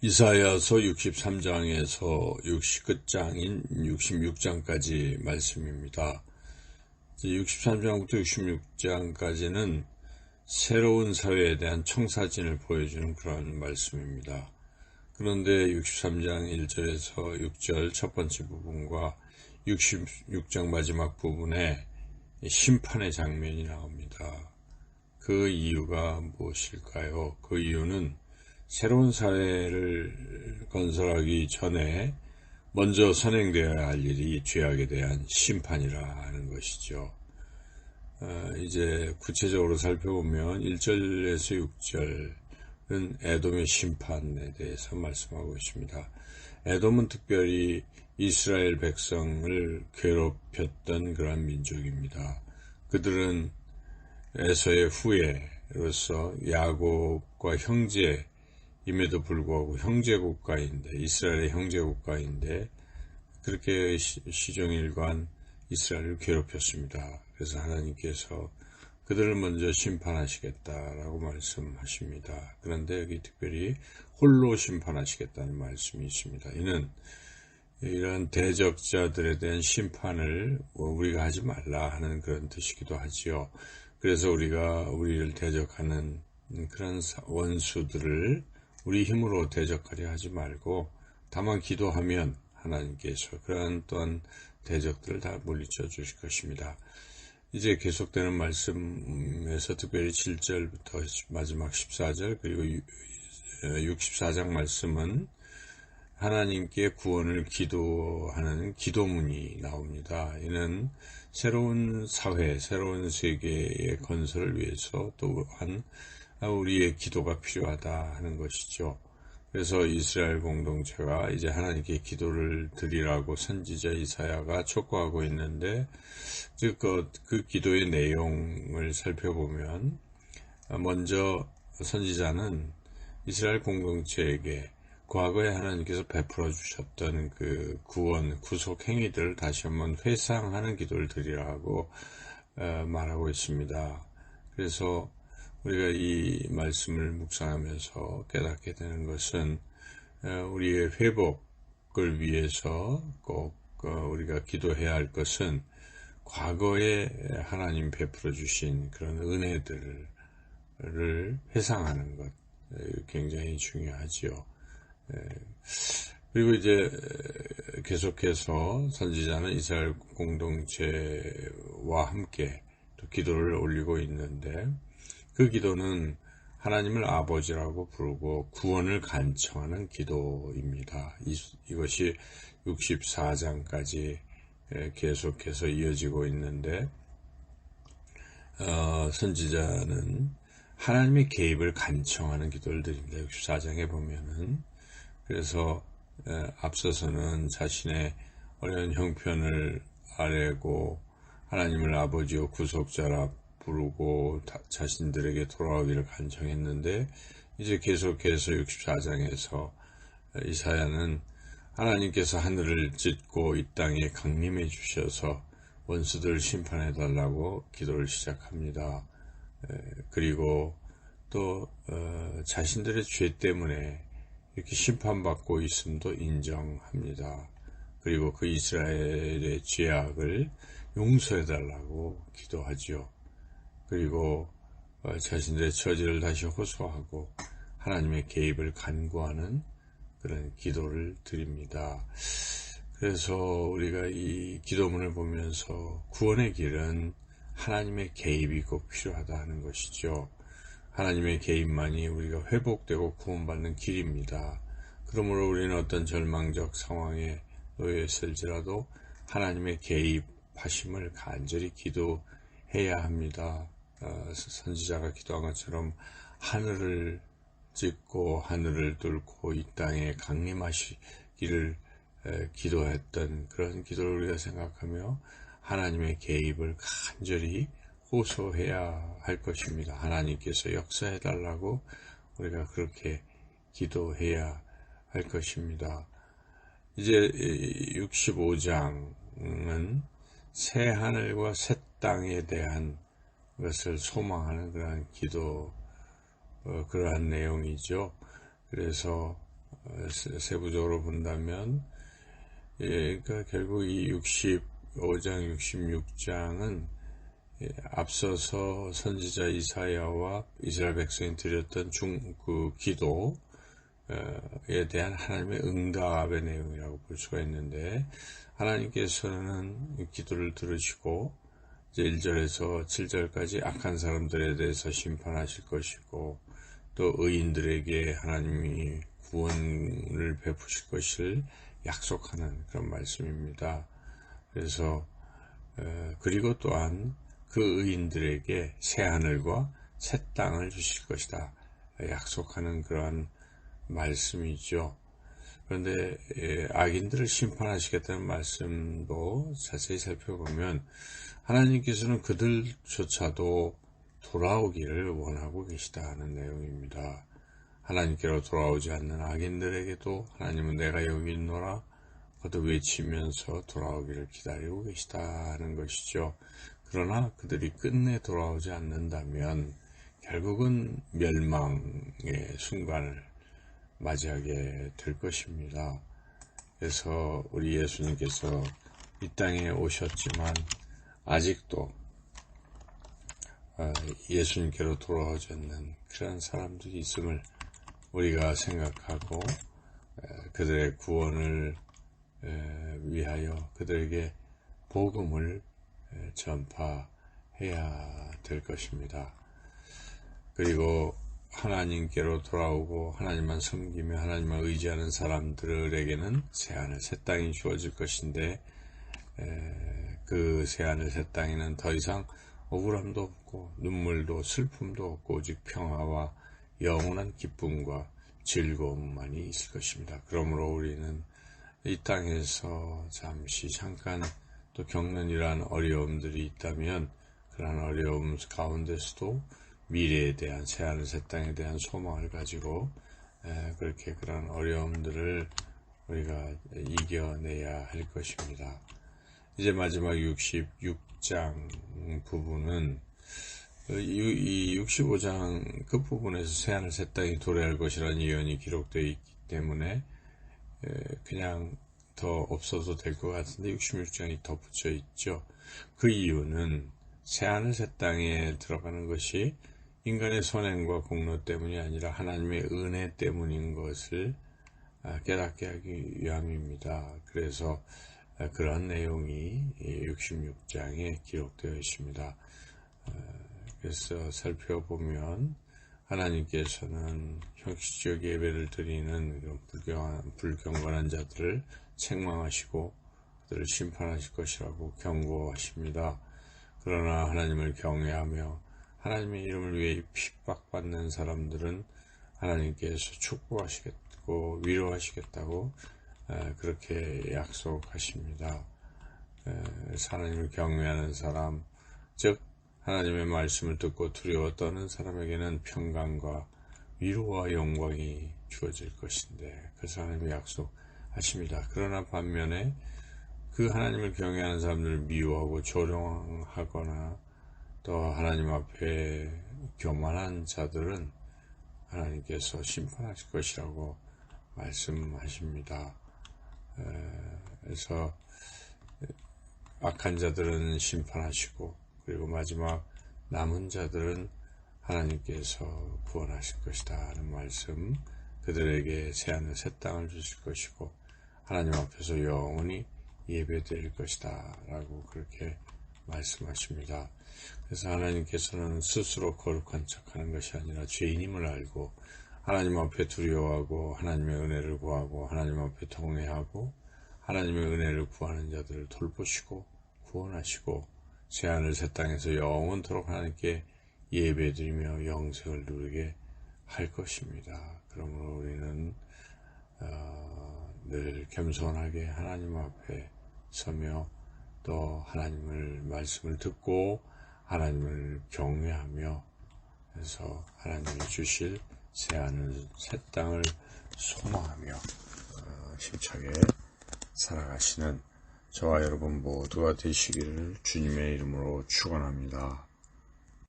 이사야서 63장에서 끝장인 66장까지 말씀입니다. 63장부터 66장까지는 새로운 사회에 대한 청사진을 보여주는 그런 말씀입니다. 그런데 63장 1절에서 6절 첫 번째 부분과 66장 마지막 부분에 심판의 장면이 나옵니다. 그 이유가 무엇일까요? 그 이유는 새로운 사회를 건설하기 전에 먼저 선행되어야 할 일이 죄악에 대한 심판이라 하는 것이죠. 이제 구체적으로 살펴보면 1절에서 6절은 에돔의 심판에 대해서 말씀하고 있습니다. 에돔은 특별히 이스라엘 백성을 괴롭혔던 그러한 민족입니다. 그들은 에서의 후예로서 야곱과 형제임에도 불구하고 형제국가인데, 이스라엘의 형제국가인데 그렇게 시종일관 이스라엘을 괴롭혔습니다. 그래서 하나님께서 그들을 먼저 심판하시겠다라고 말씀하십니다. 그런데 여기 특별히 홀로 심판하시겠다는 말씀이 있습니다. 이는 이런 대적자들에 대한 심판을 우리가 하지 말라 하는 그런 뜻이기도 하지요. 그래서 우리를 대적하는 그런 원수들을 우리 힘으로 대적하려 하지 말고 다만 기도하면 하나님께서 그러한 또한 대적들을 다 물리쳐 주실 것입니다. 이제 계속되는 말씀에서 특별히 7절부터 마지막 14절 그리고 64장 말씀은 하나님께 구원을 기도하는 기도문이 나옵니다. 이는 새로운 사회, 새로운 세계의 건설을 위해서 또한 우리의 기도가 필요하다 하는 것이죠. 그래서 이스라엘 공동체가 이제 하나님께 기도를 드리라고 선지자 이사야가 촉구하고 있는데, 그 기도의 내용을 살펴보면 먼저 선지자는 이스라엘 공동체에게 과거에 하나님께서 베풀어 주셨던 그 구원, 구속 행위들을 다시 한번 회상하는 기도를 드리라고 말하고 있습니다. 그래서 우리가 이 말씀을 묵상하면서 깨닫게 되는 것은 우리의 회복을 위해서 꼭 우리가 기도해야 할 것은 과거에 하나님 베풀어 주신 그런 은혜들을 회상하는 것 굉장히 중요하지요. 그리고 이제 계속해서 선지자는 이스라엘 공동체와 함께 또 기도를 올리고 있는데, 그 기도는 하나님을 아버지라고 부르고 구원을 간청하는 기도입니다. 이것이 64장까지 계속해서 이어지고 있는데, 선지자는 하나님의 개입을 간청하는 기도를 드립니다. 64장에 보면은. 그래서 앞서서는 자신의 어려운 형편을 아뢰고 하나님을 아버지요 구속자라 부르고 자신들에게 돌아오기를 간청했는데, 이제 계속해서 64장에서 이사야는 하나님께서 하늘을 찢고 이 땅에 강림해 주셔서 원수들을 심판해 달라고 기도를 시작합니다. 그리고 또 자신들의 죄 때문에 이렇게 심판받고 있음도 인정합니다. 그리고 그 이스라엘의 죄악을 용서해 달라고 기도하지요. 그리고 자신들의 처지를 다시 호소하고 하나님의 개입을 간구하는 그런 기도를 드립니다. 그래서 우리가 이 기도문을 보면서 구원의 길은 하나님의 개입이 꼭 필요하다 하는 것이죠. 하나님의 개입만이 우리가 회복되고 구원받는 길입니다. 그러므로 우리는 어떤 절망적 상황에 놓여있을지라도 하나님의 개입하심을 간절히 기도해야 합니다. 선지자가 기도한 것처럼 하늘을 찢고 하늘을 뚫고 이 땅에 강림하시기를 기도했던 그런 기도를 우리가 생각하며 하나님의 개입을 간절히 호소해야 할 것입니다. 하나님께서 역사해달라고 우리가 그렇게 기도해야 할 것입니다. 이제 65장은 새 하늘과 새 땅에 대한 것을 소망하는 그러한 기도, 그러한 내용이죠. 그래서 세부적으로 본다면, 그러니까 결국 이 65장, 66장은 앞서서 선지자 이사야와 이스라엘 백성이 드렸던 기도에 대한 하나님의 응답의 내용이라고 볼 수가 있는데, 하나님께서는 기도를 들으시고 이제 1절에서 7절까지 악한 사람들에 대해서 심판하실 것이고, 또 의인들에게 하나님이 구원을 베푸실 것을 약속하는 그런 말씀입니다. 그래서 그리고 또한 그 의인들에게 새 하늘과 새 땅을 주실 것이다 약속하는 그러한 말씀이죠. 그런데 악인들을 심판하시겠다는 말씀도 자세히 살펴보면 하나님께서는 그들조차도 돌아오기를 원하고 계시다는 내용입니다. 하나님께로 돌아오지 않는 악인들에게도 하나님은 내가 여기 있노라 거듭 외치면서 돌아오기를 기다리고 계시다는 것이죠. 그러나 그들이 끝내 돌아오지 않는다면 결국은 멸망의 순간을 맞이하게 될 것입니다. 그래서 우리 예수님께서 이 땅에 오셨지만 아직도 예수님께로 돌아오지 않는 그런 사람들이 있음을 우리가 생각하고 그들의 구원을 위하여 그들에게 복음을 전파해야 될 것입니다. 그리고 하나님께로 돌아오고 하나님만 섬기며 하나님만 의지하는 사람들에게는 새하늘 새 땅이 주어질 것인데, 그 새하늘 새 땅에는 더 이상 억울함도 없고 눈물도 슬픔도 없고 오직 평화와 영원한 기쁨과 즐거움만이 있을 것입니다. 그러므로 우리는 이 땅에서 잠깐 또 겪는 이러한 어려움들이 있다면 그러한 어려움 가운데서도 미래에 대한 새하늘 새 땅에 대한 소망을 가지고 그렇게 그런 어려움들을 우리가 이겨내야 할 것입니다. 이제 마지막 66장 부분은 이 65장 끝부분에서 새하늘 새 땅이 도래할 것이라는 예언이 기록되어 있기 때문에 그냥 더 없어도 될 것 같은데 66장이 덧붙여 있죠. 그 이유는 새하늘 새 땅에 들어가는 것이 인간의 선행과 공로 때문이 아니라 하나님의 은혜 때문인 것을 깨닫게 하기 위함입니다. 그래서 그런 내용이 66장에 기록되어 있습니다. 그래서 살펴보면 하나님께서는 형식적 예배를 드리는 불경건한 자들을 책망하시고 그들을 심판하실 것이라고 경고하십니다. 그러나 하나님을 경외하며 하나님의 이름을 위해 핍박받는 사람들은 하나님께서 축복하시겠고 위로하시겠다고 그렇게 약속하십니다. 하나님을 경외하는 사람, 즉 하나님의 말씀을 듣고 두려워 떠는 사람에게는 평강과 위로와 영광이 주어질 것인데 그래서 하나님이 약속하십니다. 그러나 반면에 그 하나님을 경외하는 사람들을 미워하고 조롱하거나 또 하나님 앞에 교만한 자들은 하나님께서 심판하실 것이라고 말씀하십니다. 그래서 악한 자들은 심판하시고 그리고 마지막 남은 자들은 하나님께서 구원하실 것이다 하는 말씀, 그들에게 새하늘 새 땅을 주실 것이고 하나님 앞에서 영원히 예배드릴 것이다 라고 그렇게 말씀하십니다. 그래서 하나님께서는 스스로 거룩한 척하는 것이 아니라 죄인임을 알고 하나님 앞에 두려워하고 하나님의 은혜를 구하고 하나님 앞에 통회하고 하나님의 은혜를 구하는 자들을 돌보시고 구원하시고 새하늘 새 땅에서 영원토록 하나님께 예배드리며 영생을 누리게 할 것입니다. 그러므로 우리는 늘 겸손하게 하나님 앞에 서며 또 하나님을 말씀을 듣고 하나님을 경외하며 그래서 하나님이 주실 새하늘 새 땅을 소망하며 힘차게 살아가시는 저와 여러분 모두가 되시기를 주님의 이름으로 축원합니다.